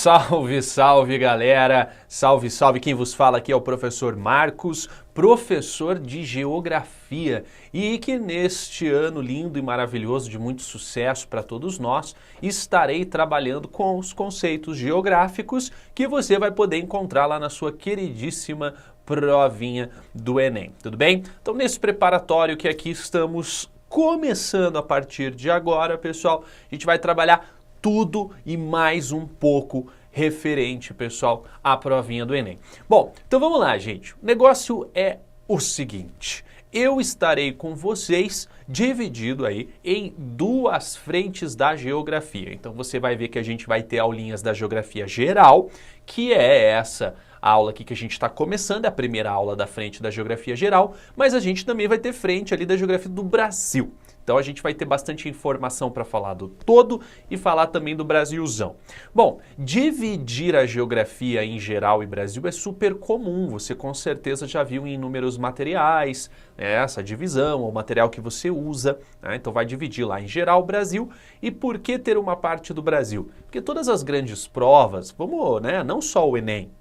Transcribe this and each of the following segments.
Salve, salve galera! Salve, salve! Quem vos fala aqui é o professor Marcos, professor de Geografia, e que neste ano lindo e maravilhoso de muito sucesso para todos nós, estarei trabalhando com os conceitos geográficos que você vai poder encontrar lá na sua queridíssima provinha do Enem, tudo bem? Então nesse preparatório que aqui estamos começando a partir de agora, pessoal, a gente vai trabalhar tudo e mais um pouco referente, pessoal, à provinha do Enem. Bom, então vamos lá, gente. O negócio é o seguinte. Eu estarei com vocês dividido aí em duas frentes da geografia. Então você vai ver que a gente vai ter aulinhas da geografia geral, que é essa aula aqui que a gente está começando, é a primeira aula da frente da geografia geral, mas a gente também vai ter frente ali da geografia do Brasil. Então a gente vai ter bastante informação para falar do todo e falar também do Brasilzão. Bom, dividir a geografia em geral e Brasil é super comum, você com certeza já viu em inúmeros materiais, né, essa divisão, o material que você usa, né, então vai dividir lá em geral Brasil. E por que ter uma parte do Brasil? Porque todas as grandes provas, vamos, né, não só o Enem,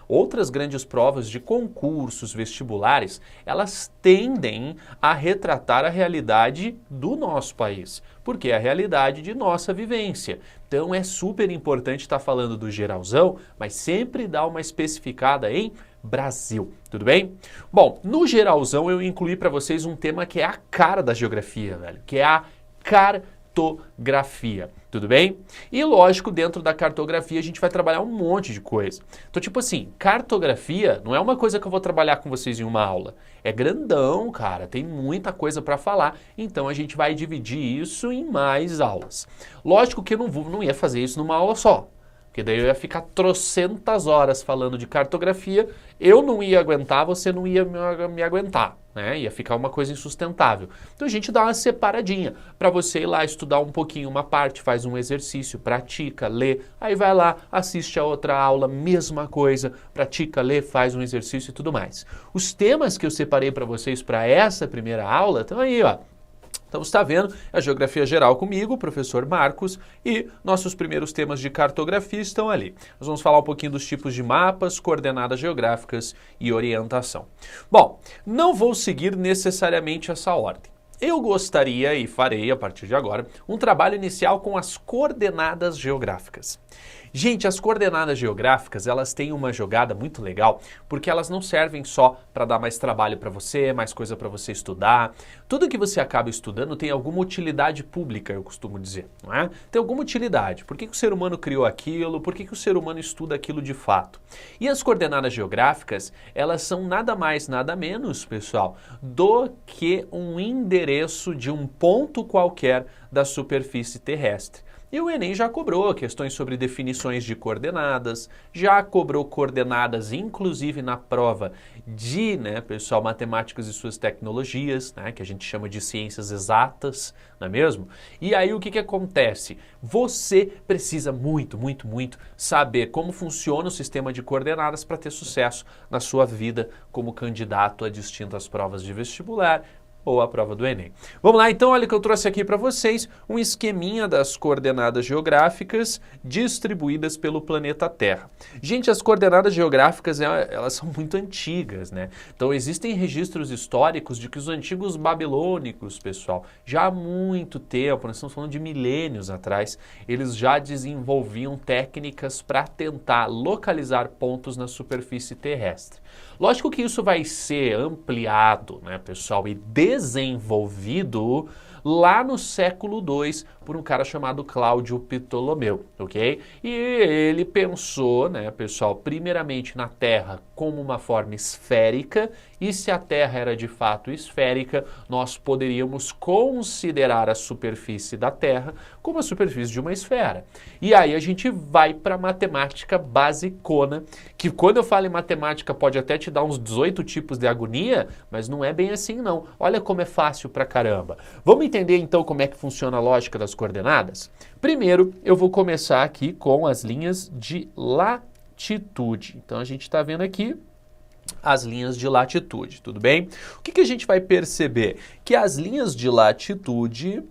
outras grandes provas de concursos vestibulares, elas tendem a retratar a realidade do nosso país, porque é a realidade de nossa vivência. Então é super importante estar falando do geralzão, mas sempre dá uma especificada em Brasil, tudo bem? Bom, no geralzão eu incluí para vocês um tema que é a cara da geografia, velho, que é a cartografia. Tudo bem? E lógico, dentro da cartografia a gente vai trabalhar um monte de coisa. Então, tipo assim, cartografia não é uma coisa que eu vou trabalhar com vocês em uma aula. É grandão, cara, tem muita coisa para falar, então a gente vai dividir isso em mais aulas. Lógico que eu não ia fazer isso numa aula só, porque daí eu ia ficar trocentas horas falando de cartografia, eu não ia aguentar, você não ia me aguentar, né? Ia ficar uma coisa insustentável. Então a gente dá uma separadinha para você ir lá estudar um pouquinho uma parte, faz um exercício, pratica, lê, aí vai lá, assiste a outra aula, mesma coisa, pratica, lê, faz um exercício e tudo mais. Os temas que eu separei para vocês para essa primeira aula estão aí, ó. Então você está vendo a geografia geral comigo, o professor Marcos, e nossos primeiros temas de cartografia estão ali. Nós vamos falar um pouquinho dos tipos de mapas, coordenadas geográficas e orientação. Bom, não vou seguir necessariamente essa ordem. Eu gostaria e farei, a partir de agora, um trabalho inicial com as coordenadas geográficas. Gente, as coordenadas geográficas, elas têm uma jogada muito legal, porque elas não servem só para dar mais trabalho para você, mais coisa para você estudar. Tudo que você acaba estudando tem alguma utilidade pública, eu costumo dizer, não é? Tem alguma utilidade. Por que o ser humano criou aquilo? Por que o ser humano estuda aquilo de fato? E as coordenadas geográficas, elas são nada mais, nada menos, pessoal, do que um endereço de um ponto qualquer da superfície terrestre. E o Enem já cobrou questões sobre definições de coordenadas, já cobrou coordenadas, inclusive na prova de, pessoal, matemáticas e suas tecnologias, que a gente chama de ciências exatas, não é mesmo? E aí o que acontece? Você precisa muito saber como funciona o sistema de coordenadas para ter sucesso na sua vida como candidato a distintas provas de vestibular, ou a prova do Enem. Vamos lá, então, olha que eu trouxe aqui para vocês um esqueminha das coordenadas geográficas distribuídas pelo planeta Terra. Gente, as coordenadas geográficas, elas são muito antigas, né? Então, existem registros históricos de que os antigos babilônicos, pessoal, já há muito tempo, nós estamos falando de milênios atrás, eles já desenvolviam técnicas para tentar localizar pontos na superfície terrestre. Lógico que isso vai ser ampliado, pessoal, e desenvolvido lá no século II por um cara chamado Cláudio Ptolomeu, ok? E ele pensou, pessoal, primeiramente na Terra como uma forma esférica, e se a Terra era de fato esférica, nós poderíamos considerar a superfície da Terra como a superfície de uma esfera. E aí a gente vai para a matemática basicona, que quando eu falo em matemática pode até te dar uns 18 tipos de agonia, mas não é bem assim não. Olha como é fácil pra caramba. Vamos entender então como é que funciona a lógica das coordenadas? Primeiro, eu vou começar aqui com as linhas de latitude. Então a gente está vendo aqui as linhas de latitude, tudo bem? O que a gente vai perceber? Que as linhas de latitude,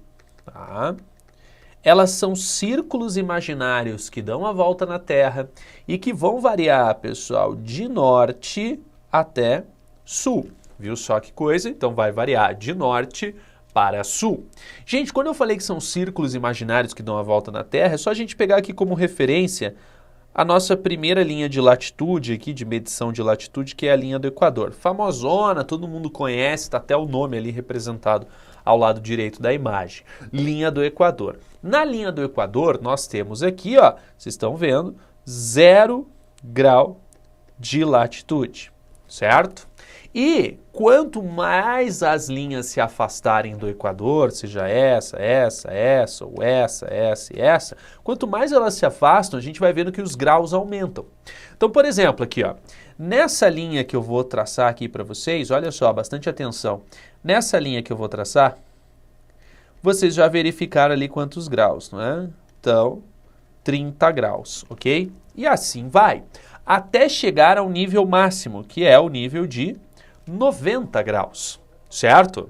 elas são círculos imaginários que dão a volta na Terra e que vão variar, pessoal, de norte até sul. Viu só que coisa? Então vai variar de norte para sul. Gente, quando eu falei que são círculos imaginários que dão a volta na Terra, é só a gente pegar aqui como referência a nossa primeira linha de latitude aqui, de medição de latitude, que é a linha do Equador. Famosona, todo mundo conhece, está até o nome ali representado ao lado direito da imagem. Linha do Equador. Na linha do Equador, nós temos aqui, ó, vocês estão vendo, 0 grau de latitude, certo? E quanto mais as linhas se afastarem do Equador, seja essa, ou essa, e essa, quanto mais elas se afastam, a gente vai vendo que os graus aumentam. Então, por exemplo, aqui, ó, nessa linha que eu vou traçar aqui para vocês, olha só, bastante atenção. Nessa linha que eu vou traçar, vocês já verificaram ali quantos graus, não é? Então, 30 graus, ok? E assim vai, até chegar ao nível máximo, que é o nível de 90 graus, certo?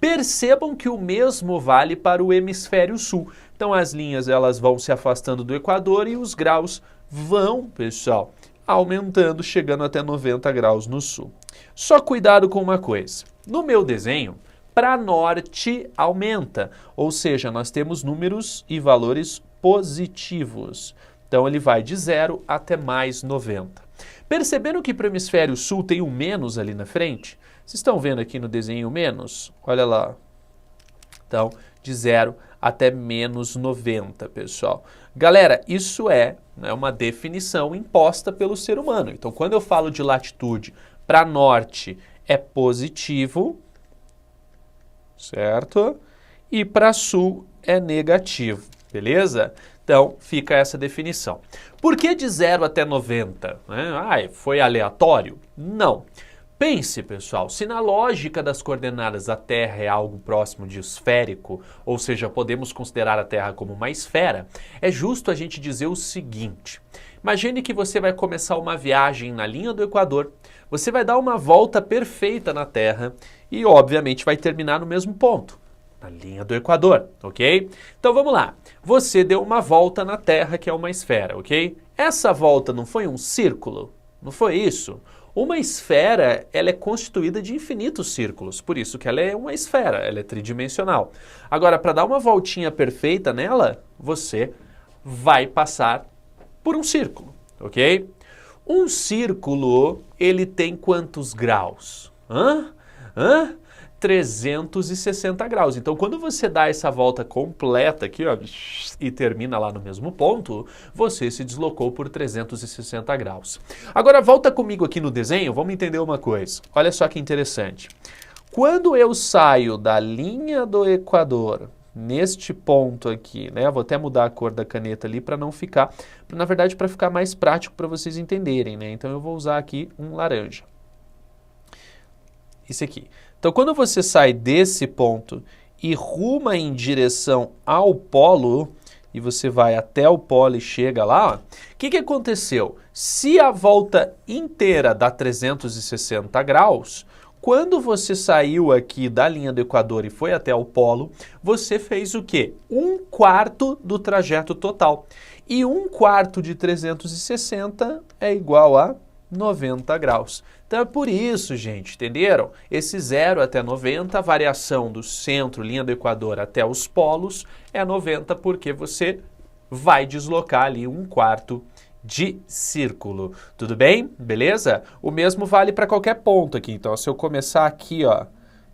Percebam que o mesmo vale para o hemisfério sul. Então as linhas elas vão se afastando do Equador e os graus vão, pessoal, aumentando, chegando até 90 graus no sul. Só cuidado com uma coisa. No meu desenho, para norte aumenta, ou seja, nós temos números e valores positivos. Então ele vai de 0 até mais 90. Percebendo que para o hemisfério sul tem um menos ali na frente? Vocês estão vendo aqui no desenho menos? Olha lá. Então, de 0 até menos 90, pessoal. Galera, isso é, né, uma definição imposta pelo ser humano. Então, quando eu falo de latitude para norte é positivo, certo? E para sul é negativo, beleza? Então, fica essa definição. Por que de 0 até 90? Foi aleatório? Não. Pense, pessoal, se na lógica das coordenadas a Terra é algo próximo de esférico, ou seja, podemos considerar a Terra como uma esfera, é justo a gente dizer o seguinte. Imagine que você vai começar uma viagem na linha do Equador, você vai dar uma volta perfeita na Terra e, obviamente, vai terminar no mesmo ponto. Na linha do Equador, ok? Então vamos lá. Você deu uma volta na Terra, que é uma esfera, ok? Essa volta não foi um círculo? Não foi isso? Uma esfera, ela é constituída de infinitos círculos, por isso que ela é uma esfera, ela é tridimensional. Agora, para dar uma voltinha perfeita nela, você vai passar por um círculo, ok? Um círculo, ele tem quantos graus? 360 graus. Então, quando você dá essa volta completa aqui, ó, e termina lá no mesmo ponto, você se deslocou por 360 graus. Agora, volta comigo aqui no desenho, vamos entender uma coisa. Olha só que interessante. Quando eu saio da linha do Equador, neste ponto aqui, né? Vou até mudar a cor da caneta ali para não ficar, na verdade, para ficar mais prático para vocês entenderem, né? Então, eu vou usar aqui um laranja. Esse aqui. Então, quando você sai desse ponto e ruma em direção ao polo, e você vai até o polo e chega lá, o que aconteceu? Se a volta inteira dá 360 graus, quando você saiu aqui da linha do Equador e foi até o polo, você fez o quê? 1/4 do trajeto total. E 1/4 de 360 é igual a 90 graus. Então é por isso, gente, entenderam? Esse 0 até 90, a variação do centro, linha do Equador, até os polos é 90, porque você vai deslocar ali 1/4 de círculo. Tudo bem? Beleza? O mesmo vale para qualquer ponto aqui. Então, se eu começar aqui, ó,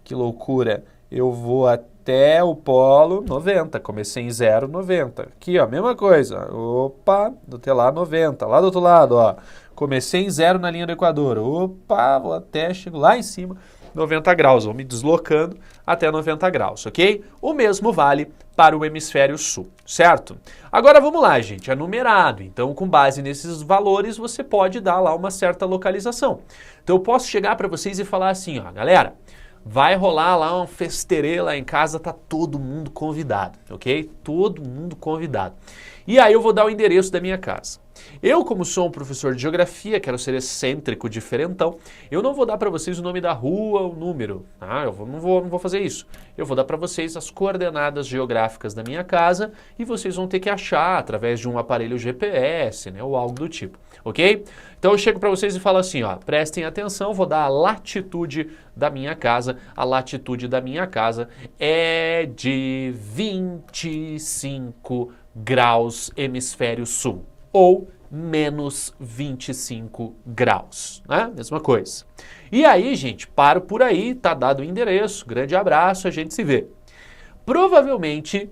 que loucura, eu vou até o polo 90. Comecei em 0, 90. Aqui, ó, mesma coisa. Opa, até lá 90. Lá do outro lado, ó. Comecei em 0 na linha do Equador. Opa, vou até, chego lá em cima, 90 graus. Vou me deslocando até 90 graus, ok? O mesmo vale para o hemisfério sul, certo? Agora vamos lá, gente, é numerado. Então, com base nesses valores, você pode dar lá uma certa localização. Então, eu posso chegar para vocês e falar assim, ó, galera, vai rolar lá um festerê lá em casa, tá todo mundo convidado, ok? Todo mundo convidado. E aí eu vou dar o endereço da minha casa. Eu, como sou um professor de geografia, quero ser excêntrico, diferentão, eu não vou dar para vocês o nome da rua, o número, tá? Não vou fazer isso. Eu vou dar para vocês as coordenadas geográficas da minha casa e vocês vão ter que achar através de um aparelho GPS, né, ou algo do tipo, ok? Então eu chego para vocês e falo assim, ó, prestem atenção, vou dar a latitude da minha casa. A latitude da minha casa é de 25 graus hemisfério sul, ou menos 25 graus, né? Mesma coisa. E aí, gente, paro por aí, tá dado o endereço, grande abraço, a gente se vê. Provavelmente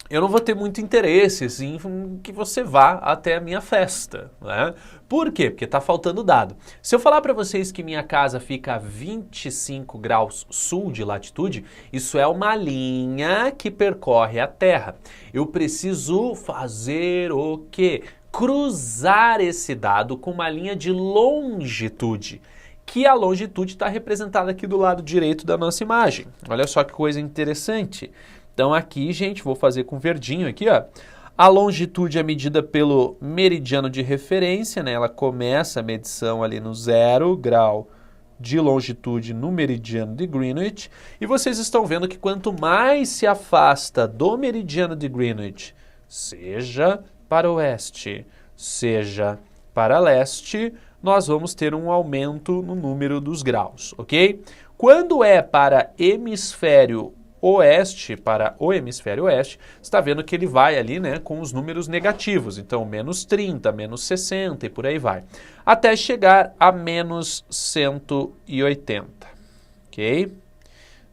eu não vou ter muito interesse assim, em que você vá até a minha festa, né? Por quê? Porque tá faltando dado. Se eu falar para vocês que minha casa fica a 25 graus sul de latitude, isso é uma linha que percorre a Terra. Eu preciso fazer o quê? Cruzar esse dado com uma linha de longitude, que a longitude está representada aqui do lado direito da nossa imagem. Olha só que coisa interessante. Então aqui, gente, vou fazer com verdinho aqui, ó. A longitude é medida pelo meridiano de referência, né? Ela começa a medição ali no 0 grau de longitude no meridiano de Greenwich. E vocês estão vendo que quanto mais se afasta do meridiano de Greenwich, seja para oeste, seja para leste, nós vamos ter um aumento no número dos graus, ok? Quando é para hemisfério oeste, para o hemisfério oeste, você está vendo que ele vai ali, né, com os números negativos, então menos 30, menos 60 e por aí vai, até chegar a menos 180, ok?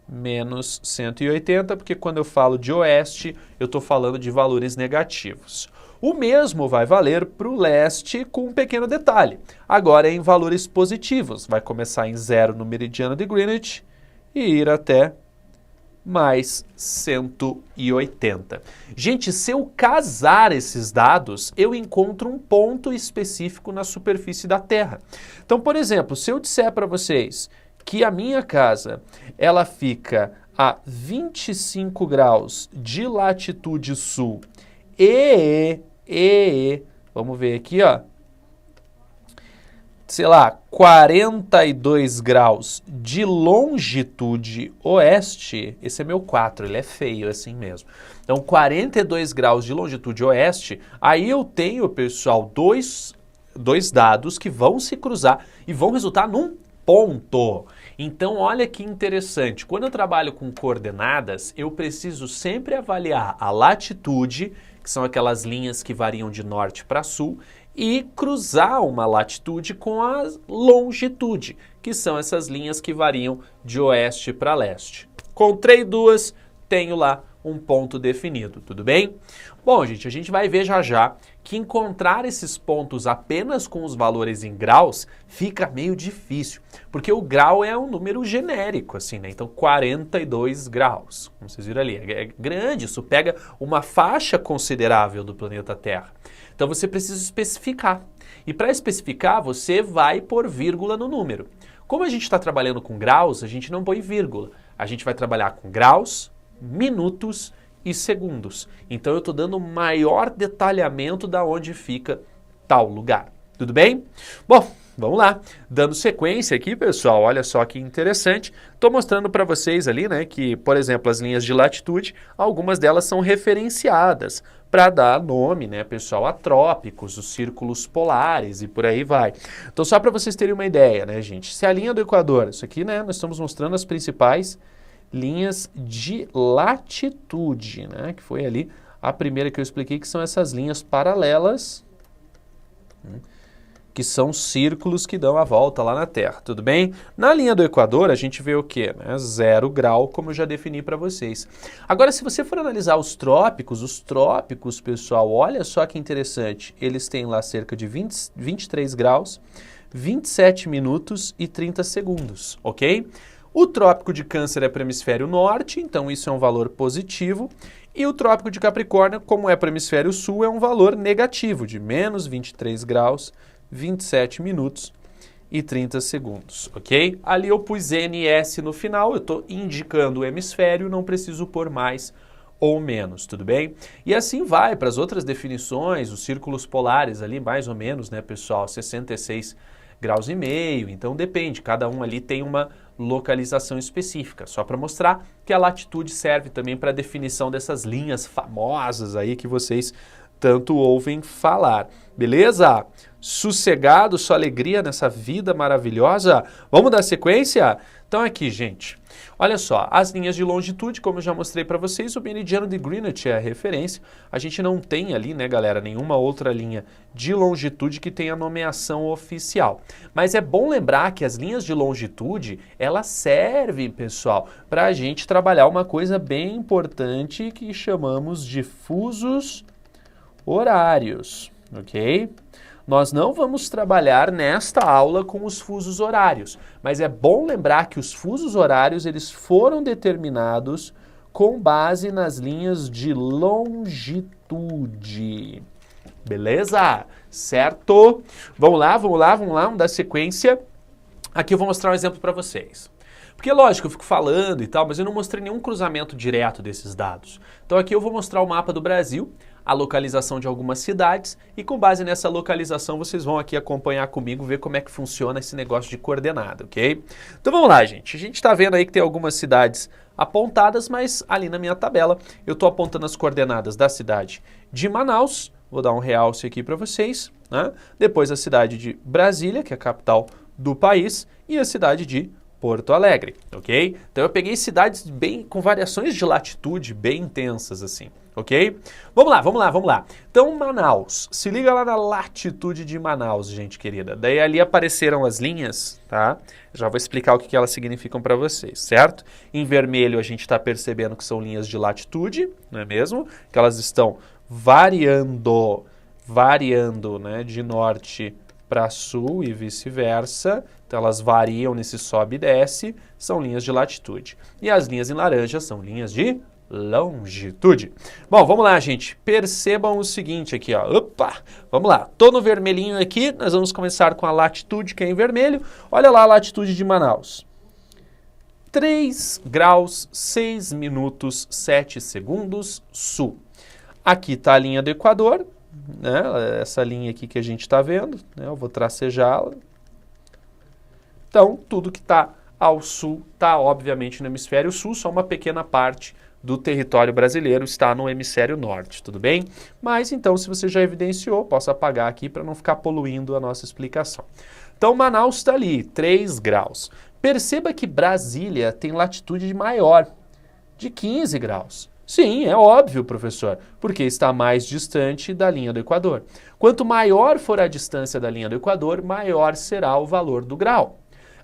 Menos 180, porque quando eu falo de oeste, eu estou falando de valores negativos. O mesmo vai valer para o leste com um pequeno detalhe. Agora é em valores positivos. Vai começar em 0 no meridiano de Greenwich e ir até mais 180. Gente, se eu casar esses dados, eu encontro um ponto específico na superfície da Terra. Então, por exemplo, se eu disser para vocês que a minha casa, ela fica a 25 graus de latitude sul vamos ver aqui, ó, sei lá, 42 graus de longitude oeste, esse é meu 4, ele é feio assim mesmo. Então, 42 graus de longitude oeste, aí eu tenho, pessoal, dois dados que vão se cruzar e vão resultar num ponto. Então, olha que interessante, quando eu trabalho com coordenadas, eu preciso sempre avaliar a latitude, que são aquelas linhas que variam de norte para sul, e cruzar uma latitude com a longitude, que são essas linhas que variam de oeste para leste. Encontrei duas, tenho lá um ponto definido, tudo bem? Bom, gente, a gente vai ver já já que encontrar esses pontos apenas com os valores em graus fica meio difícil, porque o grau é um número genérico, assim, né? Então, 42 graus, como vocês viram ali, é grande, isso pega uma faixa considerável do planeta Terra. Então, você precisa especificar. E para especificar, você vai pôr vírgula no número. Como a gente está trabalhando com graus, a gente não põe vírgula. A gente vai trabalhar com graus, minutos e segundos. Então eu estou dando maior detalhamento da onde fica tal lugar. Tudo bem? Bom, vamos lá. Dando sequência aqui, pessoal, olha só que interessante. Estou mostrando para vocês ali, né, que, por exemplo, as linhas de latitude, algumas delas são referenciadas para dar nome, né, pessoal, a trópicos, os círculos polares e por aí vai. Então, só para vocês terem uma ideia, né, gente, se a linha do Equador, isso aqui, né, nós estamos mostrando as principais linhas de latitude, né? Que foi ali a primeira que eu expliquei, que são essas linhas paralelas, que são círculos que dão a volta lá na Terra, tudo bem? Na linha do Equador, a gente vê o quê? 0 grau, como eu já defini para vocês. Agora, se você for analisar os trópicos, pessoal, olha só que interessante. Eles têm lá cerca de 23 graus, 27 minutos e 30 segundos, ok? O trópico de Câncer é para o hemisfério norte, então isso é um valor positivo. E o trópico de Capricórnio, como é para o hemisfério sul, é um valor negativo, de menos 23 graus, 27 minutos e 30 segundos, ok? Ali eu pus NS no final, eu estou indicando o hemisfério, não preciso pôr mais ou menos, tudo bem? E assim vai para as outras definições, os círculos polares ali, mais ou menos, né, pessoal, 66 graus e meio, então depende, cada um ali tem uma localização específica, só para mostrar que a latitude serve também para a definição dessas linhas famosas aí que vocês tanto ouvem falar, beleza? Sossegado, só alegria nessa vida maravilhosa? Vamos dar sequência? Então aqui, gente, olha só, as linhas de longitude, como eu já mostrei para vocês, o meridiano de Greenwich é a referência. A gente não tem ali, né, galera, nenhuma outra linha de longitude que tenha nomeação oficial. Mas é bom lembrar que as linhas de longitude, elas servem, pessoal, para a gente trabalhar uma coisa bem importante que chamamos de fusos horários, ok? Nós não vamos trabalhar nesta aula com os fusos horários, mas é bom lembrar que os fusos horários eles foram determinados com base nas linhas de longitude. Beleza? Certo? Vamos lá, vamos dar sequência. Aqui eu vou mostrar um exemplo para vocês. Porque, lógico, eu fico falando e tal, mas eu não mostrei nenhum cruzamento direto desses dados. Então aqui eu vou mostrar o mapa do Brasil, a localização de algumas cidades e com base nessa localização vocês vão aqui acompanhar comigo, ver como é que funciona esse negócio de coordenada, ok? Então vamos lá, gente. A gente está vendo aí que tem algumas cidades apontadas, mas ali na minha tabela eu estou apontando as coordenadas da cidade de Manaus, vou dar um realce aqui para vocês, né? Depois a cidade de Brasília, que é a capital do país, e a cidade de Porto Alegre, ok? Então eu peguei cidades com variações de latitude bem intensas assim, ok? Vamos lá. Então Manaus, se liga lá na latitude de Manaus, gente querida. Daí ali apareceram as linhas, tá? Já vou explicar o que elas significam para vocês, certo? Em vermelho a gente está percebendo que são linhas de latitude, não é mesmo? Que elas estão variando, né, de norte para sul e vice-versa. Então elas variam nesse sobe e desce, são linhas de latitude. E as linhas em laranja são linhas de longitude. Bom, vamos lá, gente. Percebam o seguinte aqui, ó. Opa! Vamos lá. Tô no vermelhinho aqui, nós vamos começar com a latitude, que é em vermelho. Olha lá a latitude de Manaus. 3 graus, 6 minutos, 7 segundos, sul. Aqui está a linha do Equador, né? Essa linha aqui que a gente está vendo, né? Eu vou tracejá-la. Então, tudo que está ao sul está, obviamente, no hemisfério sul, só uma pequena parte do território brasileiro está no hemisfério norte, tudo bem? Mas, então, se você já evidenciou, posso apagar aqui para não ficar poluindo a nossa explicação. Então, Manaus está ali, 3 graus. Perceba que Brasília tem latitude maior, de 15 graus. Sim, é óbvio, professor, porque está mais distante da linha do Equador. Quanto maior for a distância da linha do Equador, maior será o valor do grau,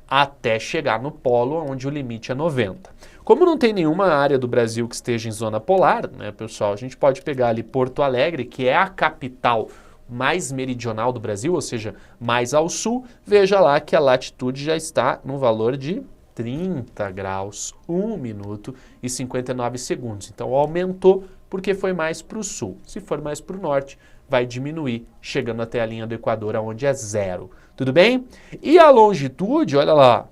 até chegar no polo, onde o limite é 90. Como não tem nenhuma área do Brasil que esteja em zona polar, né, pessoal, a gente pode pegar ali Porto Alegre, que é a capital mais meridional do Brasil, ou seja, mais ao sul, veja lá que a latitude já está no valor de 30 graus, 1 minuto e 59 segundos. Então aumentou porque foi mais para o sul. Se for mais para o norte, vai diminuir, chegando até a linha do Equador, onde é 0. Tudo bem? E a longitude, olha lá,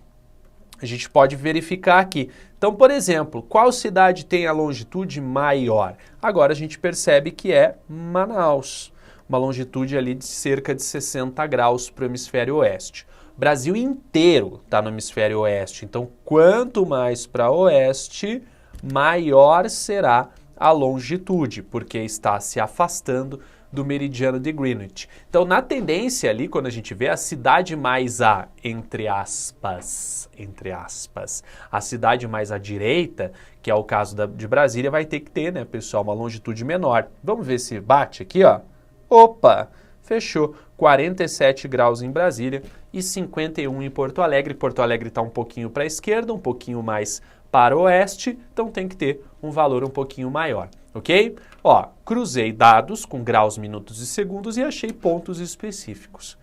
a gente pode verificar aqui. Então, por exemplo, qual cidade tem a longitude maior? Agora a gente percebe que é Manaus, uma longitude ali de cerca de 60 graus para o hemisfério oeste. O Brasil inteiro está no hemisfério oeste, então quanto mais para oeste, maior será a longitude, porque está se afastando do meridiano de Greenwich. Então, na tendência ali, quando a gente vê a cidade mais entre aspas, a cidade mais à direita, que é o caso de Brasília, vai ter que ter, né, pessoal, uma longitude menor. Vamos ver se bate aqui, ó. Opa, fechou. 47 graus em Brasília e 51 em Porto Alegre. Porto Alegre está um pouquinho para a esquerda, um pouquinho mais para o oeste, então tem que ter um valor um pouquinho maior, ok? Ó, cruzei dados com graus, minutos e segundos e achei pontos específicos.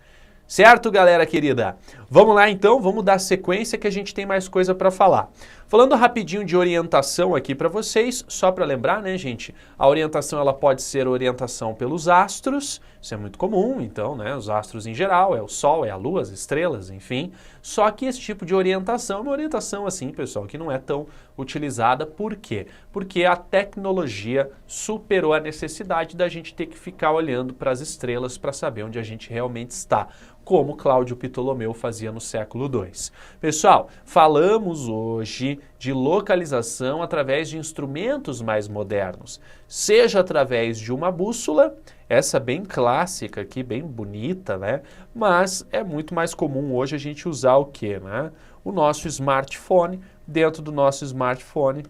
Certo, galera querida? Vamos lá então, vamos dar sequência que a gente tem mais coisa para falar. Falando rapidinho de orientação aqui para vocês, só para lembrar, né, gente? A orientação ela pode ser orientação pelos astros, isso é muito comum, então, né? Os astros em geral, é o Sol, é a Lua, as estrelas, enfim. Só que esse tipo de orientação é uma orientação assim, pessoal, que não é tão utilizada. Por quê? Porque a tecnologia superou a necessidade da gente ter que ficar olhando para as estrelas para saber onde a gente realmente está, como Cláudio Ptolomeu fazia no século II. Pessoal, falamos hoje de localização através de instrumentos mais modernos, seja através de uma bússola, essa bem clássica aqui, bem bonita, né? Mas é muito mais comum hoje a gente usar o quê, né? O nosso smartphone. Dentro do nosso smartphone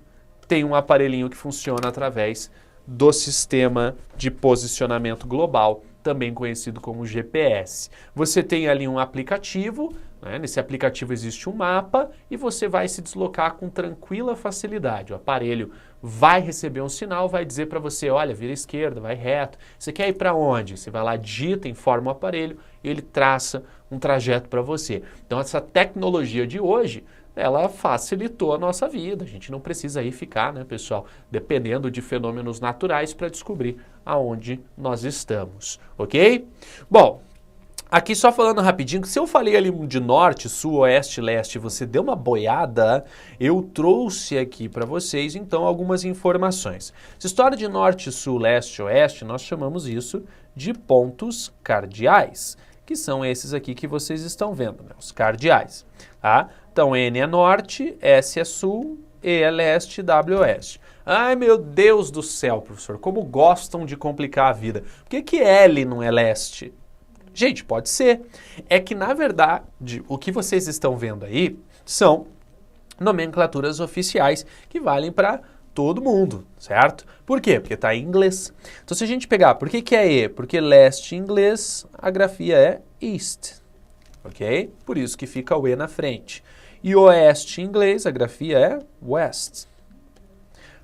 tem um aparelhinho que funciona através do sistema de posicionamento global, também conhecido como GPS. Você tem ali um aplicativo, né? Nesse aplicativo existe um mapa e você vai se deslocar com tranquila facilidade. O aparelho vai receber um sinal, vai dizer para você, olha, vira à esquerda, vai reto. Você quer ir para onde? Você vai lá, digita, informa o aparelho e ele traça um trajeto para você. Então essa tecnologia de hoje, ela facilitou a nossa vida. A gente não precisa aí ficar, né, pessoal, dependendo de fenômenos naturais para descobrir aonde nós estamos, ok? Bom, aqui só falando rapidinho, que se eu falei ali de norte, sul, oeste, leste, você deu uma boiada, eu trouxe aqui para vocês, então, algumas informações. Essa história de norte, sul, leste, oeste, nós chamamos isso de pontos cardeais, que são esses aqui que vocês estão vendo, né, os cardeais, tá? Então, N é norte, S é sul, E é leste, W é oeste. Ai, meu Deus do céu, professor, como gostam de complicar a vida. Por que L não é leste? Gente, pode ser. É que, na verdade, o que vocês estão vendo aí são nomenclaturas oficiais que valem para todo mundo, certo? Por quê? Porque está em inglês. Então, se a gente pegar, por que é E? Porque leste em inglês, a grafia é east, ok? Por isso que fica o E na frente. E oeste em inglês, a grafia é west.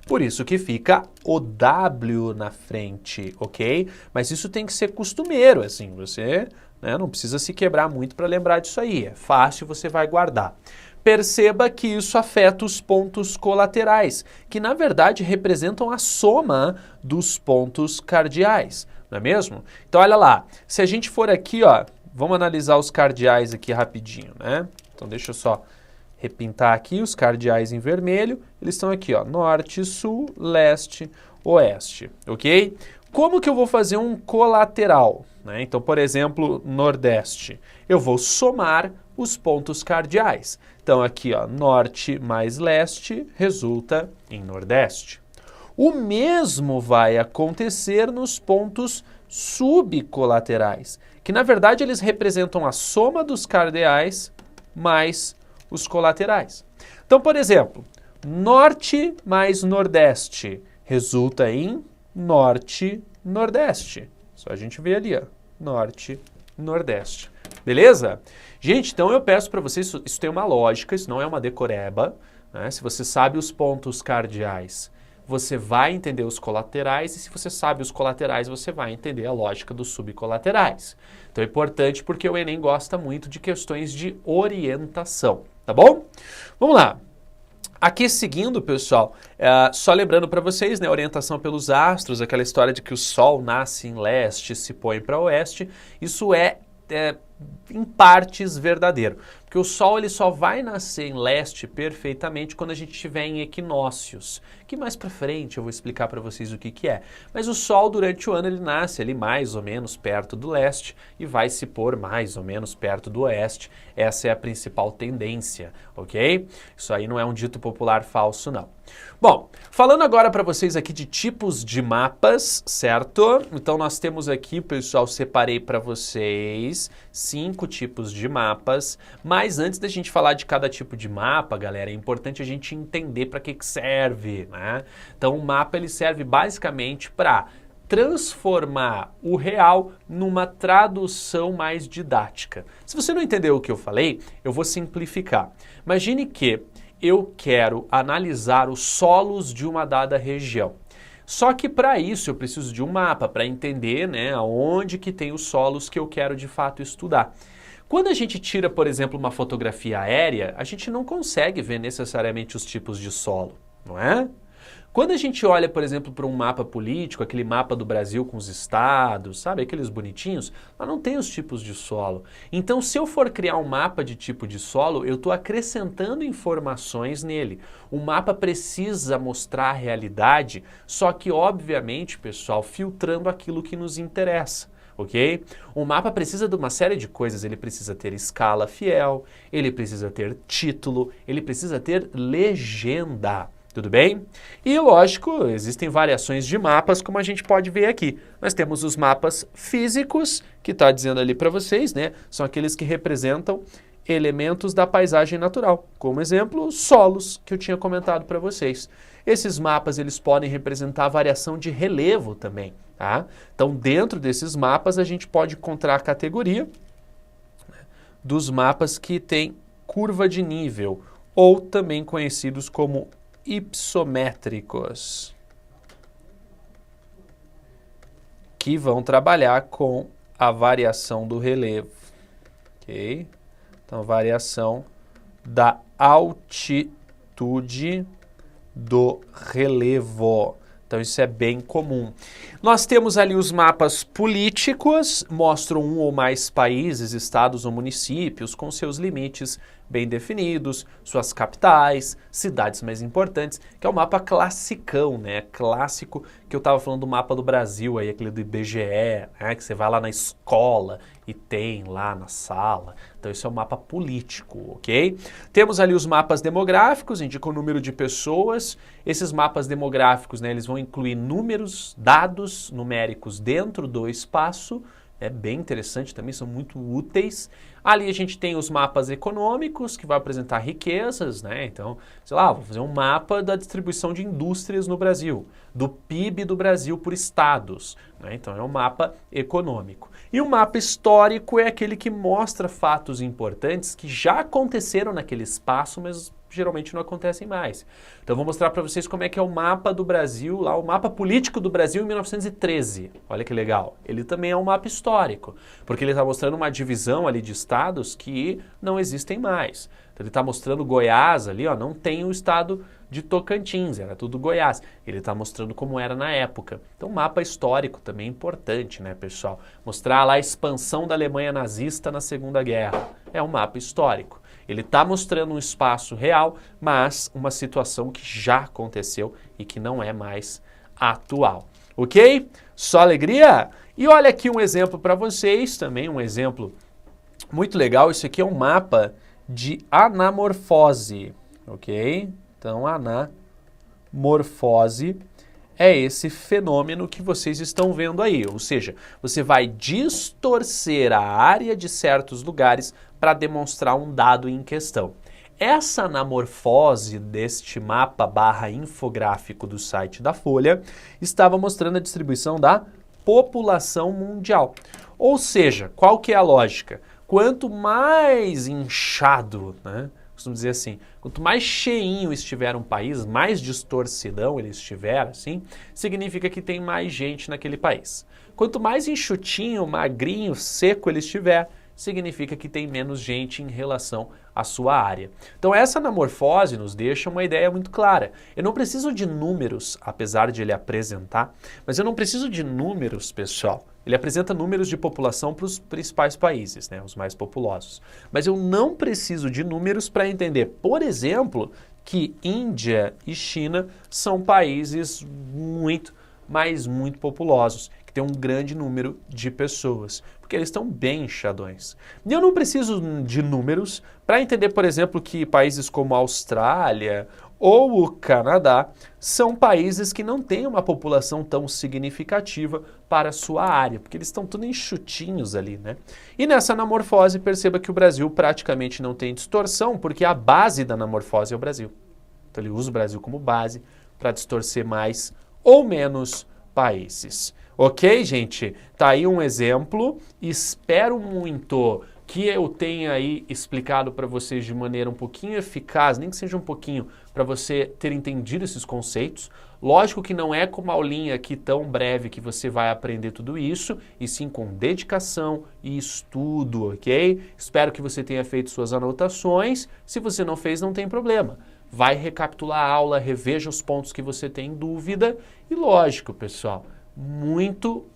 Por isso que fica o W na frente, ok? Mas isso tem que ser costumeiro, assim, você, né, não precisa se quebrar muito para lembrar disso aí. É fácil, você vai guardar. Perceba que isso afeta os pontos colaterais, que na verdade representam a soma dos pontos cardeais, não é mesmo? Então olha lá, se a gente for aqui, ó, vamos analisar os cardeais aqui rapidinho, né? Então deixa eu só repintar aqui os cardeais em vermelho, eles estão aqui, ó, norte, sul, leste, oeste, ok? Como que eu vou fazer um colateral, né? Então, por exemplo, nordeste, eu vou somar os pontos cardeais. Então, aqui, ó, norte mais leste resulta em nordeste. O mesmo vai acontecer nos pontos subcolaterais, que na verdade eles representam a soma dos cardeais mais os colaterais. Então, por exemplo, norte mais nordeste resulta em norte-nordeste. Só a gente ver ali, ó, norte-nordeste. Beleza? Gente, então eu peço para vocês, isso tem uma lógica, isso não é uma decoreba, né? Se você sabe os pontos cardeais, você vai entender os colaterais, e se você sabe os colaterais, você vai entender a lógica dos subcolaterais. Então é importante porque o Enem gosta muito de questões de orientação, tá bom? Vamos lá. Aqui seguindo, pessoal, só lembrando para vocês, né, orientação pelos astros, aquela história de que o Sol nasce em leste e se põe para oeste, isso é em partes verdadeiro, porque o Sol ele só vai nascer em leste perfeitamente quando a gente estiver em equinócios, que mais para frente eu vou explicar para vocês o que é. Mas o Sol durante o ano ele nasce ali mais ou menos perto do leste e vai se pôr mais ou menos perto do oeste. Essa é a principal tendência, ok? Isso aí não é um dito popular falso, não. Bom, falando agora para vocês aqui de tipos de mapas, certo? Então nós temos aqui, pessoal, separei para vocês 5 tipos de mapas, mas antes da gente falar de cada tipo de mapa, galera, é importante a gente entender para que serve, né? Então o mapa ele serve basicamente para transformar o real numa tradução mais didática. Se você não entendeu o que eu falei, eu vou simplificar. Imagine que eu quero analisar os solos de uma dada região. Só que para isso eu preciso de um mapa para entender, né, aonde que tem os solos que eu quero de fato estudar. Quando a gente tira, por exemplo, uma fotografia aérea, a gente não consegue ver necessariamente os tipos de solo, não é? Quando a gente olha, por exemplo, para um mapa político, aquele mapa do Brasil com os estados, sabe, aqueles bonitinhos, lá não tem os tipos de solo. Então, se eu for criar um mapa de tipo de solo, eu estou acrescentando informações nele. O mapa precisa mostrar a realidade, só que, obviamente, pessoal, filtrando aquilo que nos interessa. Ok? O mapa precisa de uma série de coisas, ele precisa ter escala fiel, ele precisa ter título, ele precisa ter legenda. Tudo bem? E lógico, existem variações de mapas, como a gente pode ver aqui. Nós temos os mapas físicos, que está dizendo ali para vocês, né? São aqueles que representam elementos da paisagem natural. Como exemplo, solos, que eu tinha comentado para vocês. Esses mapas, eles podem representar variação de relevo também, tá? Então, dentro desses mapas, a gente pode encontrar a categoria dos mapas que tem curva de nível, ou também conhecidos como hiposmétricos, que vão trabalhar com a variação do relevo, ok? Então, variação da altitude do relevo. Então, isso é bem comum. Nós temos ali os mapas políticos, mostram um ou mais países, estados ou municípios com seus limites bem definidos, suas capitais, cidades mais importantes, que é o mapa classicão, né? Clássico, que eu estava falando do mapa do Brasil, aí, aquele do IBGE, né? Que você vai lá na escola e tem lá na sala. Então, esse é o mapa político, ok? Temos ali os mapas demográficos, indicam o número de pessoas. Esses mapas demográficos, né, eles vão incluir números, dados numéricos dentro do espaço. É bem interessante também, são muito úteis. Ali a gente tem os mapas econômicos, que vai apresentar riquezas, né? Então, sei lá, vou fazer um mapa da distribuição de indústrias no Brasil, do PIB do Brasil por estados, né? Então, é um mapa econômico. E o mapa histórico é aquele que mostra fatos importantes que já aconteceram naquele espaço, mas geralmente não acontecem mais. Então, vou mostrar para vocês como é que é o mapa do Brasil, lá o mapa político do Brasil em 1913. Olha que legal. Ele também é um mapa histórico, porque ele está mostrando uma divisão ali de estados que não existem mais. Então, ele está mostrando Goiás ali, ó, não tem o estado de Tocantins, era tudo Goiás. Ele está mostrando como era na época. Então, mapa histórico também é importante, né, pessoal? Mostrar lá a expansão da Alemanha nazista na Segunda Guerra. É um mapa histórico. Ele está mostrando um espaço real, mas uma situação que já aconteceu e que não é mais atual. Ok? Só alegria? E olha aqui um exemplo para vocês, também um exemplo muito legal. Isso aqui é um mapa de anamorfose, ok? Então, anamorfose é esse fenômeno que vocês estão vendo aí, ou seja, você vai distorcer a área de certos lugares para demonstrar um dado em questão. Essa anamorfose deste mapa / infográfico do site da Folha estava mostrando a distribuição da população mundial. Ou seja, qual que é a lógica? Quanto mais inchado, né? Costumo dizer assim, quanto mais cheinho estiver um país, mais distorcidão ele estiver, assim, significa que tem mais gente naquele país. Quanto mais enxutinho, magrinho, seco ele estiver, significa que tem menos gente em relação à sua área. Então essa anamorfose nos deixa uma ideia muito clara. Eu não preciso de números, apesar de ele apresentar, mas eu não preciso de números, pessoal. Ele apresenta números de população para os principais países, né, os mais populosos. Mas eu não preciso de números para entender, por exemplo, que Índia e China são países muito, mas muito populosos, que tem um grande número de pessoas, porque eles estão bem inchadões. E eu não preciso de números para entender, por exemplo, que países como a Austrália ou o Canadá são países que não têm uma população tão significativa para a sua área, porque eles estão tudo enxutinhos ali, né? E nessa anamorfose, perceba que o Brasil praticamente não tem distorção, porque a base da anamorfose é o Brasil. Então ele usa o Brasil como base para distorcer mais ou menos países. Ok, gente? Tá aí um exemplo. Espero muito que eu tenha aí explicado para vocês de maneira um pouquinho eficaz, nem que seja um pouquinho, para você ter entendido esses conceitos. Lógico que não é com uma aulinha aqui tão breve que você vai aprender tudo isso, e sim com dedicação e estudo, ok? Espero que você tenha feito suas anotações. Se você não fez, não tem problema. Vai recapitular a aula, reveja os pontos que você tem em dúvida e lógico, pessoal,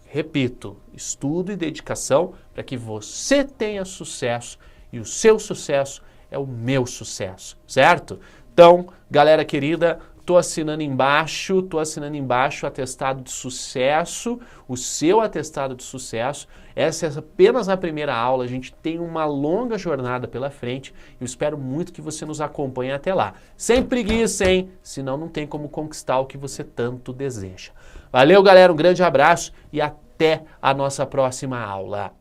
repito, estudo e dedicação para que você tenha sucesso e o seu sucesso é o meu sucesso, certo? Então, galera querida, estou assinando embaixo o atestado de sucesso, o seu atestado de sucesso. Essa é apenas a primeira aula, a gente tem uma longa jornada pela frente e eu espero muito que você nos acompanhe até lá. Sem preguiça, hein? Senão não tem como conquistar o que você tanto deseja. Valeu, galera, um grande abraço e até a nossa próxima aula.